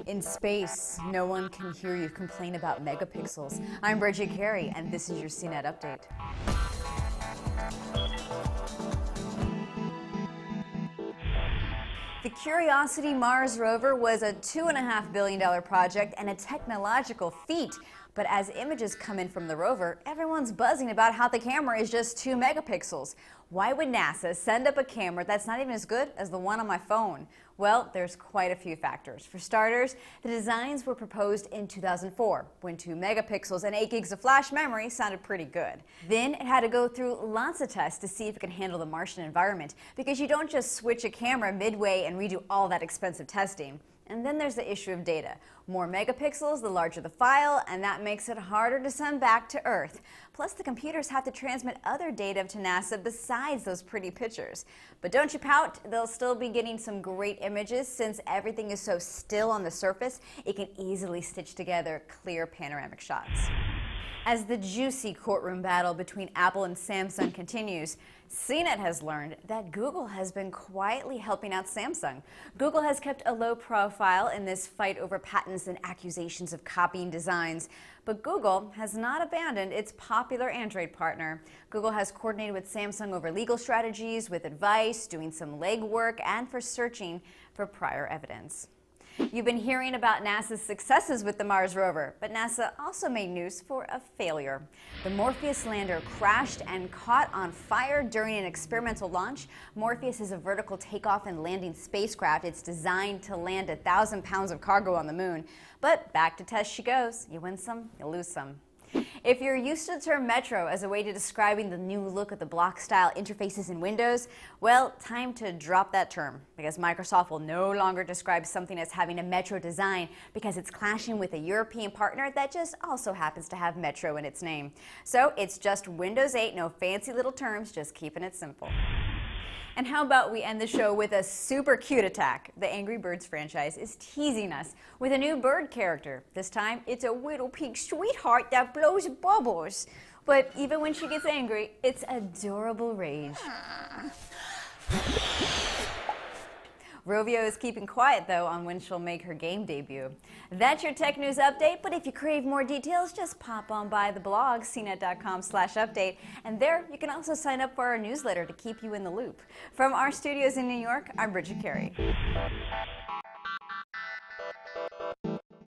In space, no one can hear you complain about megapixels. I'm Bridget Carey, and this is your CNET update. The Curiosity Mars rover was a $2.5 billion project and a technological feat. But as images come in from the rover, everyone's buzzing about how the camera is just 2 megapixels. Why would NASA send up a camera that's not even as good as the one on my phone? Well, there's quite a few factors. For starters, the designs were proposed in 2004, when 2 megapixels and 8 gigs of flash memory sounded pretty good. Then it had to go through lots of tests to see if it could handle the Martian environment, because you don't just switch a camera midway and redo all that expensive testing. And then there's the issue of data. More megapixels, the larger the file, and that makes it harder to send back to Earth. Plus, the computers have to transmit other data to NASA besides those pretty pictures. But don't you pout, they'll still be getting some great images. Since everything is so still on the surface, it can easily stitch together clear panoramic shots. As the juicy courtroom battle between Apple and Samsung continues, CNET has learned that Google has been quietly helping out Samsung. Google has kept a low profile in this fight over patents and accusations of copying designs. But Google has not abandoned its popular Android partner. Google has coordinated with Samsung over legal strategies, with advice, doing some legwork, and for searching for prior evidence. You've been hearing about NASA's successes with the Mars rover, but NASA also made news for a failure. The Morpheus lander crashed and caught on fire during an experimental launch. Morpheus is a vertical takeoff and landing spacecraft. It's designed to land 1,000 pounds of cargo on the moon. But back to test she goes. You win some, you lose some. If you're used to the term Metro as a way to describing the new look of the block-style interfaces in Windows, well, time to drop that term, because Microsoft will no longer describe something as having a Metro design because it's clashing with a European partner that just also happens to have Metro in its name. So it's just Windows 8, no fancy little terms, just keeping it simple. And how about we end the show with a super cute attack? The Angry Birds franchise is teasing us with a new bird character. This time, it's a little pink sweetheart that blows bubbles. But even when she gets angry, it's adorable rage. Rovio is keeping quiet, though, on when she'll make her game debut. That's your tech news update, but if you crave more details, just pop on by the blog, cnet.com/update, and there you can also sign up for our newsletter to keep you in the loop. From our studios in New York, I'm Bridget Carey.